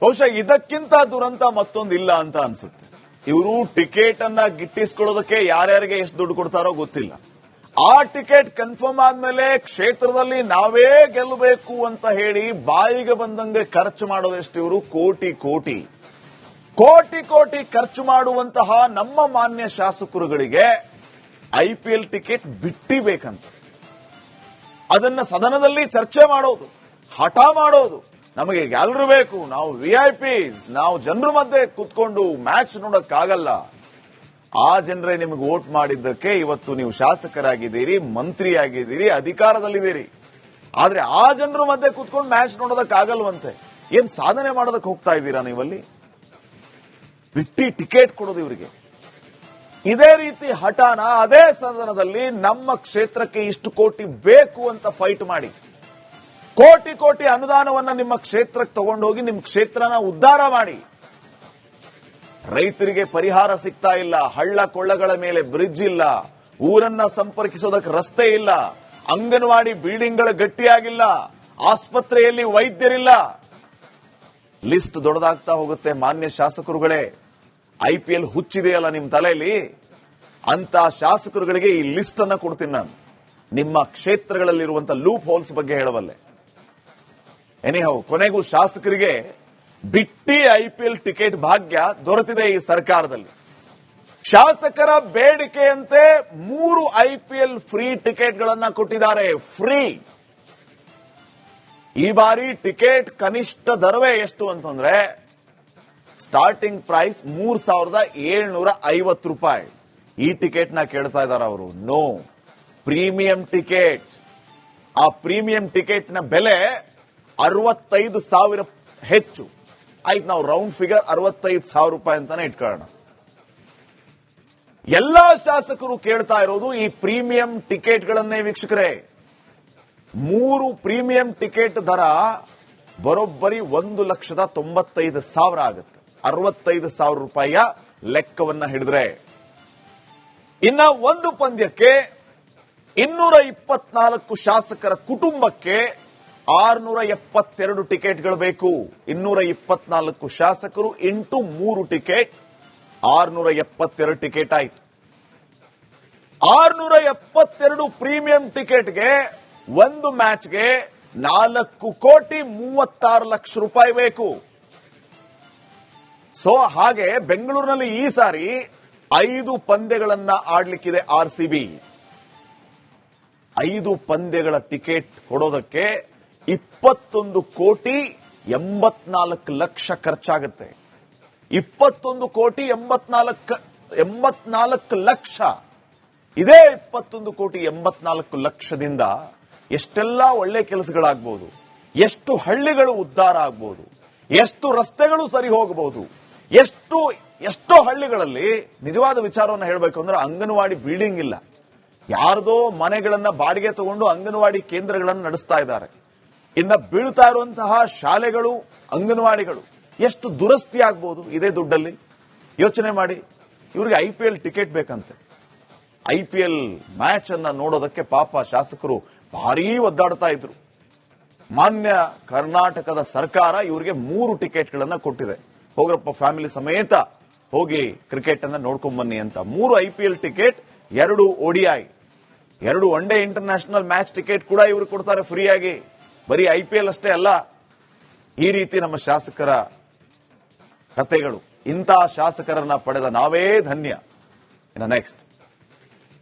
ಬಹುಶಃ ಇದಕ್ಕಿಂತ ದುರಂತ ಮತ್ತೊಂದಿಲ್ಲ ಅಂತ ಅನ್ಸುತ್ತೆ. ಇವರು ಟಿಕೆಟ್ ಅನ್ನ ಗಿಟ್ಟಿಸ್ಕೊಳ್ಳೋದಕ್ಕೆ ಯಾರ್ಯಾರಿಗೆ ಎಷ್ಟು ದುಡ್ಡು ಕೊಡ್ತಾರೋ ಗೊತ್ತಿಲ್ಲ. ಆ ಟಿಕೆಟ್ ಕನ್ಫರ್ಮ್ ಆದ್ಮೇಲೆ ಕ್ಷೇತ್ರದಲ್ಲಿ ನಾವೇ ಗೆಲ್ಲಬೇಕು ಅಂತ ಹೇಳಿ ಬಾಯಿಗೆ ಬಂದಂಗೆ ಖರ್ಚು ಮಾಡೋದೆಷ್ಟು ಇವರು ಕೋಟಿ ಕೋಟಿ ಕೋಟಿ ಕೋಟಿ ಖರ್ಚು ಮಾಡುವಂತಹ ನಮ್ಮ ಮಾನ್ಯ ಶಾಸಕರುಗಳಿಗೆ IPL ಟಿಕೆಟ್ ಬಿಟ್ಟಿಬೇಕಂತ ಅದನ್ನ ಸದನದಲ್ಲಿ ಚರ್ಚೆ ಮಾಡೋದು, ಹಠ ಮಾಡೋದು, ನಮಗೆ ಗ್ಯಾಲರಿ ಬೇಕು, ನಾವು VIPs, ನಾವು ಜನರ ಮಧ್ಯೆ ಕೂತ್ಕೊಂಡು ಮ್ಯಾಚ್ ನೋಡಕ್ಕಾಗಲ್ಲ. ಆ ಜನರೇ ನಿಮಗೆ ವೋಟ್ ಮಾಡಿದ್ದಕ್ಕೆ ಇವತ್ತು ನೀವು ಶಾಸಕರಾಗಿದ್ದೀರಿ, ಮಂತ್ರಿಯಾಗಿದ್ದೀರಿ, ಅಧಿಕಾರದಲ್ಲಿದ್ದೀರಿ. ಆದ್ರೆ ಆ ಜನರ ಮಧ್ಯೆ ಕೂತ್ಕೊಂಡು ಮ್ಯಾಚ್ ನೋಡೋದಕ್ಕಾಗಲ್ವಂತೆ. ಏನ್ ಸಾಧನೆ ಮಾಡೋದಕ್ಕೆ ಹೋಗ್ತಾ ಇದ್ದೀರಾ ನೀವಲ್ಲಿ? ಬಿಟ್ಟಿ ಟಿಕೆಟ್ ಕೊಡೋದು ಇವರಿಗೆ. ಇದೇ ರೀತಿ ಹಠಾನ ಅದೇ ಸದನದಲ್ಲಿ ನಮ್ಮ ಕ್ಷೇತ್ರಕ್ಕೆ ಇಷ್ಟು ಕೋಟಿ ಬೇಕು ಅಂತ ಫೈಟ್ ಮಾಡಿ ಕೋಟಿ ಕೋಟಿ ಅನುದಾನವನ್ನ ನಿಮ್ಮ ಕ್ಷೇತ್ರಕ್ಕೆ ತಗೊಂಡೋಗಿ ನಿಮ್ಮ ಕ್ಷೇತ್ರನ ಉದ್ಧಾರ ಮಾಡಿ. ರೈತರಿಗೆ ಪರಿಹಾರ ಸಿಗ್ತಾ ಇಲ್ಲ, ಹಳ್ಳ ಕೊಳ್ಳಗಳ ಮೇಲೆ ಬ್ರಿಡ್ಜ್ ಇಲ್ಲ, ಊರನ್ನ ಸಂಪರ್ಕಿಸೋದಕ್ಕೆ ರಸ್ತೆ ಇಲ್ಲ, ಅಂಗನವಾಡಿ ಬಿಲ್ಡಿಂಗ್ಗಳು ಗಟ್ಟಿಯಾಗಿಲ್ಲ, ಆಸ್ಪತ್ರೆಯಲ್ಲಿ ವೈದ್ಯರಿಲ್ಲ. ಲಿಸ್ಟ್ ದೊಡ್ಡದಾಗ್ತಾ ಹೋಗುತ್ತೆ. ಮಾನ್ಯ ಶಾಸಕರುಗಳೇ, IPL ಹುಚ್ಚಿದೆಯಲ್ಲ ನಿಮ್ ತಲೆಯಲ್ಲಿ, ಅಂತ ಶಾಸಕರುಗಳಿಗೆ ಈ ಲಿಸ್ಟ್ ಅನ್ನ ಕೊಡ್ತೀನಿ ನಾನು. ನಿಮ್ಮ ಕ್ಷೇತ್ರಗಳಲ್ಲಿರುವಂತಹ ಲೂಪ್ ಹೋಲ್ಸ್ ಬಗ್ಗೆ ಹೇಳಬಲ್ಲೆ. ಎನಿಹೌ, ಕೊನೆಗೂ ಶಾಸಕರಿಗೆ ಬಿಟ್ಟಿ IPL ಟಿಕೆಟ್ ಭಾಗ್ಯ ದೊರೆತಿದೆ ಈ ಸರ್ಕಾರದಲ್ಲಿ. ಶಾಸಕರ ಬೇಡಿಕೆಯಂತೆ 3 IPL ಫ್ರೀ ಟಿಕೆಟ್ಗಳನ್ನ ಕೊಟ್ಟಿದ್ದಾರೆ. ಫ್ರೀ. ಈ ಬಾರಿ ಟಿಕೆಟ್ ಕನಿಷ್ಠ ದರವೇ ಎಷ್ಟು ಅಂತಂದ್ರೆ ಸ್ಟಾರ್ಟಿಂಗ್ ಪ್ರೈಸ್ 3,750 ರೂಪಾಯಿ. ಈ ಟಿಕೆಟ್ ನ ಕೇಳ್ತಾ ಇದ್ದಾರೆ ಅವರು. No, premium ticket. ಆ ಪ್ರೀಮಿಯಂ ಟಿಕೆಟ್ ನ ಬೆಲೆ 65,000 ಹೆಚ್ಚು ಆಯ್ತು. ನಾವು ರೌಂಡ್ ಫಿಗರ್ 65,000 ರೂಪಾಯಿ ಅಂತಾನೆ ಇಟ್ಕೊಳ್ಳೋಣ. ಎಲ್ಲಾ ಶಾಸಕರು ಕೇಳ್ತಾ ಇರೋದು ಈ ಪ್ರೀಮಿಯಂ ಟಿಕೆಟ್ಗಳನ್ನೇ ವೀಕ್ಷಕರೇ. 3 ಪ್ರೀಮಿಯಂ ಟಿಕೆಟ್ ದರ ಬರೋಬ್ಬರಿ 1,95,000 ಆಗುತ್ತೆ. 65,000 ರೂಪಾಯಿಯ ಲೆಕ್ಕವನ್ನ ಹಿಡಿದ್ರೆ, ಇನ್ನ ಒಂದು ಪಂದ್ಯಕ್ಕೆ 224 ಶಾಸಕರ ಕುಟುಂಬಕ್ಕೆ 672 ಟಿಕೆಟ್ಗಳು ಬೇಕು. 224 ಶಾಸಕರು ಇಂಟು 3 ಟಿಕೆಟ್, 672 ಟಿಕೆಟ್ ಆಯ್ತು. 672 ಪ್ರೀಮಿಯಂ ಟಿಕೆಟ್ಗೆ ಒಂದು ಮ್ಯಾಚ್ಗೆ 4,36,00,000 ರೂಪಾಯಿ ಬೇಕು. ಸೊ ಹಾಗೆ ಬೆಂಗಳೂರಿನಲ್ಲಿ ಈ ಸಾರಿ 5 ಪಂದ್ಯಗಳನ್ನ ಆಡ್ಲಿಕ್ಕಿದೆ RCB. 5 ಪಂದ್ಯಗಳ ಟಿಕೆಟ್ ಕೊಡೋದಕ್ಕೆ 21,84,00,000 ಖರ್ಚಾಗುತ್ತೆ. 21,84,00,000. ಇದೇ 21,84,00,000ದಿಂದ ಎಷ್ಟೆಲ್ಲ ಒಳ್ಳೆ ಕೆಲಸಗಳಾಗಬಹುದು, ಎಷ್ಟು ಹಳ್ಳಿಗಳು ಉದ್ಧಾರ ಆಗಬಹುದು, ಎಷ್ಟು ರಸ್ತೆಗಳು ಸರಿ ಹೋಗಬಹುದು, ಎಷ್ಟೋ ಹಳ್ಳಿಗಳಲ್ಲಿ ನಿಜವಾದ ವಿಚಾರವನ್ನು ಹೇಳಬೇಕು ಅಂದ್ರೆ ಅಂಗನವಾಡಿ ಬಿಲ್ಡಿಂಗ್ ಇಲ್ಲ. ಯಾರದೋ ಮನೆಗಳನ್ನ ಬಾಡಿಗೆ ತಗೊಂಡು ಅಂಗನವಾಡಿ ಕೇಂದ್ರಗಳನ್ನು ನಡೆಸ್ತಾ ಇದ್ದಾರೆ. ಇನ್ನ ಬೀಳ್ತಾ ಇರುವಂತಹ ಶಾಲೆಗಳು, ಅಂಗನವಾಡಿಗಳು ಎಷ್ಟು ದುರಸ್ತಿ ಆಗಬಹುದು ಇದೇ ದುಡ್ಡಲ್ಲಿ. ಯೋಚನೆ ಮಾಡಿ. ಇವರಿಗೆ IPL ಟಿಕೆಟ್ ಬೇಕಂತೆ. IPL ಮ್ಯಾಚ್ ಅನ್ನ ನೋಡೋದಕ್ಕೆ ಪಾಪ ಶಾಸಕರು ಭಾರೀ ಒದ್ದಾಡ್ತಾ ಇದ್ರು. ಮಾನ್ಯ ಕರ್ನಾಟಕದ ಸರ್ಕಾರ ಇವರಿಗೆ 3 ಟಿಕೆಟ್ಗಳನ್ನ ಕೊಟ್ಟಿದೆ. ಹೋಗ್ರಪ್ಪ, ಫ್ಯಾಮಿಲಿ ಸಮೇತ ಹೋಗಿ ಕ್ರಿಕೆಟ್ ಅನ್ನ ನೋಡ್ಕೊಂಡ್ ಬನ್ನಿ ಅಂತ. 3 IPL ticket, 2 ODI, 2 one day international match ticket ಕೂಡ ಇವರು ಕೊಡ್ತಾರೆ ಫ್ರೀಯಾಗಿ. ಬರೀ IPL ಅಷ್ಟೇ ಅಲ್ಲ, ಈ ರೀತಿ ನಮ್ಮ ಶಾಸಕರ ಕಥೆಗಳು. ಇಂತಹ ಶಾಸಕರನ್ನ ಪಡೆದ ನಾವೇ ಧನ್ಯ. ಇನ್ನು ನೆಕ್ಸ್ಟ್,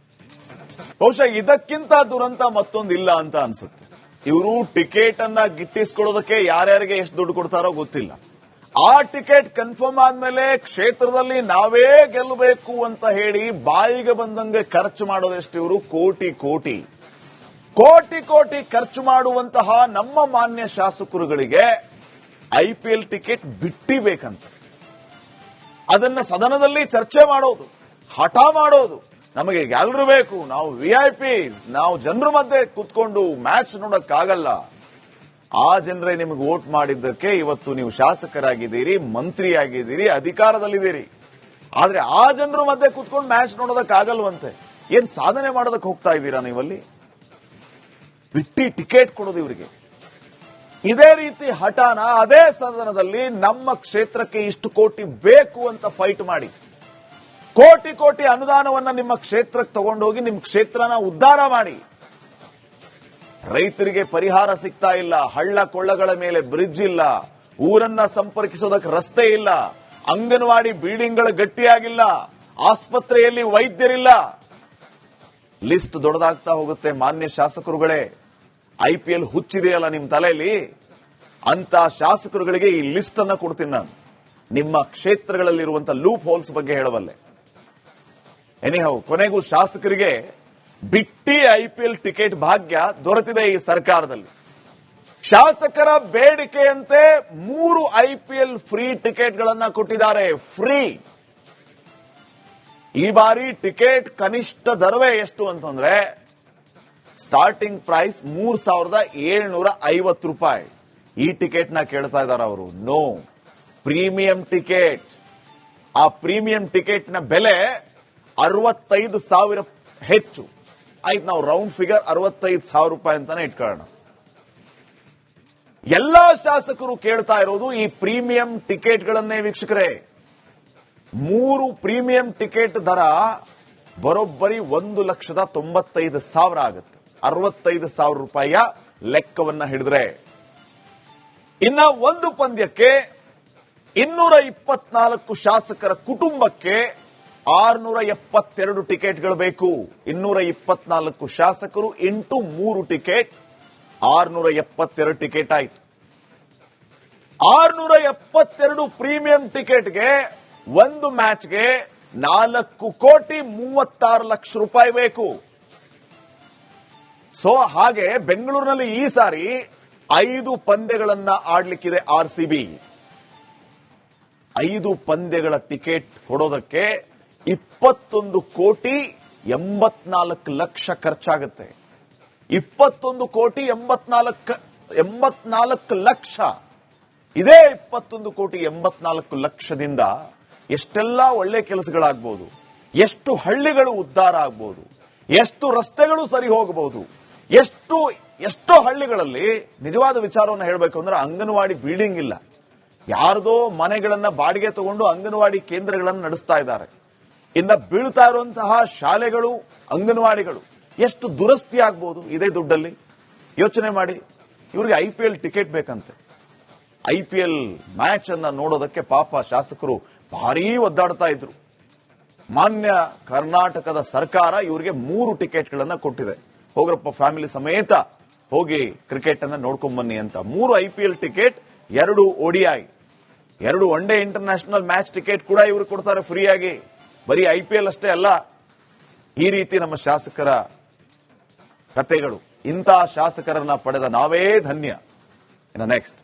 ಬಹುಶಃ ಇದಕ್ಕಿಂತ ದುರಂತ ಮತ್ತೊಂದಿಲ್ಲ ಅಂತ ಅನ್ಸುತ್ತೆ. ಇವರು ಟಿಕೆಟ್ ಅನ್ನ ಗಿಟ್ಟಿಸ್ಕೊಳ್ಳೋದಕ್ಕೆ ಯಾರ್ಯಾರಿಗೆ ಎಷ್ಟು ದುಡ್ಡು ಕೊಡ್ತಾರೋ ಗೊತ್ತಿಲ್ಲ. ಆ ಟಿಕೆಟ್ ಕನ್ಫರ್ಮ್ ಆದ್ಮೇಲೆ ಕ್ಷೇತ್ರದಲ್ಲಿ ನಾವೇ ಗೆಲ್ಲಬೇಕು ಅಂತ ಹೇಳಿ ಬಾಯಿಗೆ ಬಂದಂಗೆ ಖರ್ಚು ಮಾಡೋದೆಷ್ಟು ಇವರು ಕೋಟಿ ಕೋಟಿ ಕೋಟಿ ಕೋಟಿ ಖರ್ಚು ಮಾಡುವಂತಹ ನಮ್ಮ ಮಾನ್ಯ ಶಾಸಕರುಗಳಿಗೆ IPL ಟಿಕೆಟ್ ಬಿಟ್ಟಿಬೇಕಂತ ಅದನ್ನ ಸದನದಲ್ಲಿ ಚರ್ಚೆ ಮಾಡೋದು, ಹಠ ಮಾಡೋದು, ನಮಗೆ ಗ್ಯಾಲರಿ ಬೇಕು, ನಾವು VIPs, ನಾವು ಜನರ ಮಧ್ಯೆ ಕೂತ್ಕೊಂಡು ಮ್ಯಾಚ್ ನೋಡಕ್ಕಾಗಲ್ಲ. ಆ ಜನರೇ ನಿಮಗೆ ವೋಟ್ ಮಾಡಿದ್ದಕ್ಕೆ ಇವತ್ತು ನೀವು ಶಾಸಕರಾಗಿದ್ದೀರಿ, ಮಂತ್ರಿಯಾಗಿದ್ದೀರಿ, ಅಧಿಕಾರದಲ್ಲಿದ್ದೀರಿ. ಆದ್ರೆ ಆ ಜನರ ಮಧ್ಯೆ ಕೂತ್ಕೊಂಡು ಮ್ಯಾಚ್ ನೋಡೋದಕ್ಕಾಗಲ್ವಂತೆ. ಏನ್ ಸಾಧನೆ ಮಾಡೋದಕ್ಕೆ ಹೋಗ್ತಾ ಇದ್ದೀರಾ ನೀವಲ್ಲಿ? ಬಿಟ್ಟಿ ಟಿಕೆಟ್ ಕೊಡೋದು ಇವರಿಗೆ. ಇದೇ ರೀತಿ ಹಠಾನ ಅದೇ ಸದನದಲ್ಲಿ ನಮ್ಮ ಕ್ಷೇತ್ರಕ್ಕೆ ಇಷ್ಟು ಕೋಟಿ ಬೇಕು ಅಂತ ಫೈಟ್ ಮಾಡಿ ಕೋಟಿ ಕೋಟಿ ಅನುದಾನವನ್ನ ನಿಮ್ಮ ಕ್ಷೇತ್ರಕ್ಕೆ ತಗೊಂಡೋಗಿ ನಿಮ್ಮ ಕ್ಷೇತ್ರನ ಉದ್ಧಾರ ಮಾಡಿ. ರೈತರಿಗೆ ಪರಿಹಾರ ಸಿಗ್ತಾ ಇಲ್ಲ, ಹಳ್ಳ ಕೊಳ್ಳಗಳ ಮೇಲೆ ಬ್ರಿಡ್ಜ್ ಇಲ್ಲ, ಊರನ್ನ ಸಂಪರ್ಕಿಸೋದಕ್ಕೆ ರಸ್ತೆ ಇಲ್ಲ, ಅಂಗನವಾಡಿ ಬಿಲ್ಡಿಂಗ್ಗಳು ಗಟ್ಟಿಯಾಗಿಲ್ಲ, ಆಸ್ಪತ್ರೆಯಲ್ಲಿ ವೈದ್ಯರಿಲ್ಲ. ಲಿಸ್ಟ್ ದೊಡ್ಡದಾಗ್ತಾ ಹೋಗುತ್ತೆ. ಮಾನ್ಯ ಶಾಸಕರುಗಳೇ, IPL ಹುಚ್ಚಿದೆಯಲ್ಲ ನಿಮ್ ತಲೆಯಲ್ಲಿ, ಅಂತ ಶಾಸಕರುಗಳಿಗೆ ಈ ಲಿಸ್ಟ್ ಅನ್ನ ಕೊಡ್ತೀನಿ ನಾನು. ನಿಮ್ಮ ಕ್ಷೇತ್ರಗಳಲ್ಲಿರುವಂತಹ ಲೂಪ್ ಹೋಲ್ಸ್ ಬಗ್ಗೆ ಹೇಳಬಲ್ಲೆ. ಎನಿಹೌ, ಕೊನೆಗೂ ಶಾಸಕರಿಗೆ ಬಿಟ್ಟಿ IPL ಟಿಕೆಟ್ ಭಾಗ್ಯ ದೊರೆತಿದೆ ಈ ಸರ್ಕಾರದಲ್ಲಿ. ಶಾಸಕರ ಬೇಡಿಕೆಯಂತೆ 3 IPL ಫ್ರೀ ಟಿಕೆಟ್ಗಳನ್ನ ಕೊಟ್ಟಿದ್ದಾರೆ. ಫ್ರೀ. ಈ ಬಾರಿ ಟಿಕೆಟ್ ಕನಿಷ್ಠ ದರವೇ ಎಷ್ಟು ಅಂತಂದ್ರೆ ಸ್ಟಾರ್ಟಿಂಗ್ ಪ್ರೈಸ್ 3,750 ರೂಪಾಯಿ. ಈ ಟಿಕೆಟ್ ನ ಕೇಳ್ತಾ ಇದ್ದಾರೆ ಅವರು. No, premium ticket. ಆ ಪ್ರೀಮಿಯಂ ಟಿಕೆಟ್ ನ ಬೆಲೆ 65,000 ಹೆಚ್ಚು ಆಯ್ತು. ನಾವು ರೌಂಡ್ ಫಿಗರ್ 65,000 ರೂಪಾಯಿ ಅಂತಾನೆ ಇಟ್ಕೊಳ್ಳೋಣ. ಎಲ್ಲಾ ಶಾಸಕರು ಕೇಳ್ತಾ ಇರೋದು ಈ ಪ್ರೀಮಿಯಂ ಟಿಕೆಟ್ಗಳನ್ನೇ ವೀಕ್ಷಕರೇ. 3 ಪ್ರೀಮಿಯಂ ಟಿಕೆಟ್ ದರ ಬರೋಬ್ಬರಿ 1,95,000 ಆಗುತ್ತೆ. 65,000 ರೂಪಾಯಿಯ ಲೆಕ್ಕವನ್ನ ಹಿಡಿದ್ರೆ, ಇನ್ನ ಒಂದು ಪಂದ್ಯಕ್ಕೆ 224 ಶಾಸಕರ ಕುಟುಂಬಕ್ಕೆ 672 ಟಿಕೆಟ್ಗಳು ಬೇಕು. 224 ಶಾಸಕರು ಇಂಟು 3 ಟಿಕೆಟ್, 672 ಟಿಕೆಟ್ ಆಯ್ತು. 672 ಪ್ರೀಮಿಯಂ ಟಿಕೆಟ್ಗೆ ಒಂದು ಮ್ಯಾಚ್ಗೆ 4,36,00,000 ರೂಪಾಯಿ ಬೇಕು. ಸೊ ಹಾಗೆ ಬೆಂಗಳೂರಿನಲ್ಲಿ ಈ ಸಾರಿ 5 ಪಂದ್ಯಗಳನ್ನ ಆಡ್ಲಿಕ್ಕಿದೆ RCB. 5 ಪಂದ್ಯಗಳ ಟಿಕೆಟ್ ಕೊಡೋದಕ್ಕೆ 21,84,00,000 ಖರ್ಚಾಗುತ್ತೆ. 21,84,00,000. ಇದೇ 21,84,00,000ದಿಂದ ಎಷ್ಟೆಲ್ಲ ಒಳ್ಳೆ ಕೆಲಸಗಳಾಗಬಹುದು, ಎಷ್ಟು ಹಳ್ಳಿಗಳು ಉದ್ಧಾರ ಆಗಬಹುದು, ಎಷ್ಟು ರಸ್ತೆಗಳು ಸರಿ ಹೋಗಬಹುದು, ಎಷ್ಟೋ ಹಳ್ಳಿಗಳಲ್ಲಿ ನಿಜವಾದ ವಿಚಾರವನ್ನು ಹೇಳಬೇಕು ಅಂದ್ರೆ ಅಂಗನವಾಡಿ ಬಿಲ್ಡಿಂಗ್ ಇಲ್ಲ. ಯಾರದೋ ಮನೆಗಳನ್ನ ಬಾಡಿಗೆ ತಗೊಂಡು ಅಂಗನವಾಡಿ ಕೇಂದ್ರಗಳನ್ನು ನಡೆಸ್ತಾ ಇದ್ದಾರೆ. ಇನ್ನ ಬೀಳ್ತಾ ಇರುವಂತಹ ಶಾಲೆಗಳು, ಅಂಗನವಾಡಿಗಳು ಎಷ್ಟು ದುರಸ್ತಿ ಆಗಬಹುದು ಇದೇ ದುಡ್ಡಲ್ಲಿ. ಯೋಚನೆ ಮಾಡಿ. ಇವರಿಗೆ IPL ಟಿಕೆಟ್ ಬೇಕಂತೆ. IPL ಮ್ಯಾಚ್ ಅನ್ನ ನೋಡೋದಕ್ಕೆ ಪಾಪ ಶಾಸಕರು ಭಾರೀ ಒದ್ದಾಡ್ತಾ ಇದ್ರು. ಮಾನ್ಯ ಕರ್ನಾಟಕದ ಸರ್ಕಾರ ಇವರಿಗೆ 3 ಟಿಕೆಟ್ಗಳನ್ನ ಕೊಟ್ಟಿದೆ. ಹೋಗ್ರಪ್ಪ, ಫ್ಯಾಮಿಲಿ ಸಮೇತ ಹೋಗಿ ಕ್ರಿಕೆಟ್ ಅನ್ನ ನೋಡ್ಕೊಂಡ್ ಬನ್ನಿ ಅಂತ. 3 IPL ticket, 2 ODI, 2 one day international match ticket ಕೂಡ ಇವರು ಕೊಡ್ತಾರೆ ಫ್ರೀಯಾಗಿ. ಬರೀ IPL ಅಷ್ಟೇ ಅಲ್ಲ. ಈ ರೀತಿ ನಮ್ಮ ಶಾಸಕರ ಕಥೆಗಳು. ಇಂತಹ ಶಾಸಕರನ್ನ ಪಡೆದ ನಾವೇ ಧನ್ಯ. ನೆಕ್ಸ್ಟ್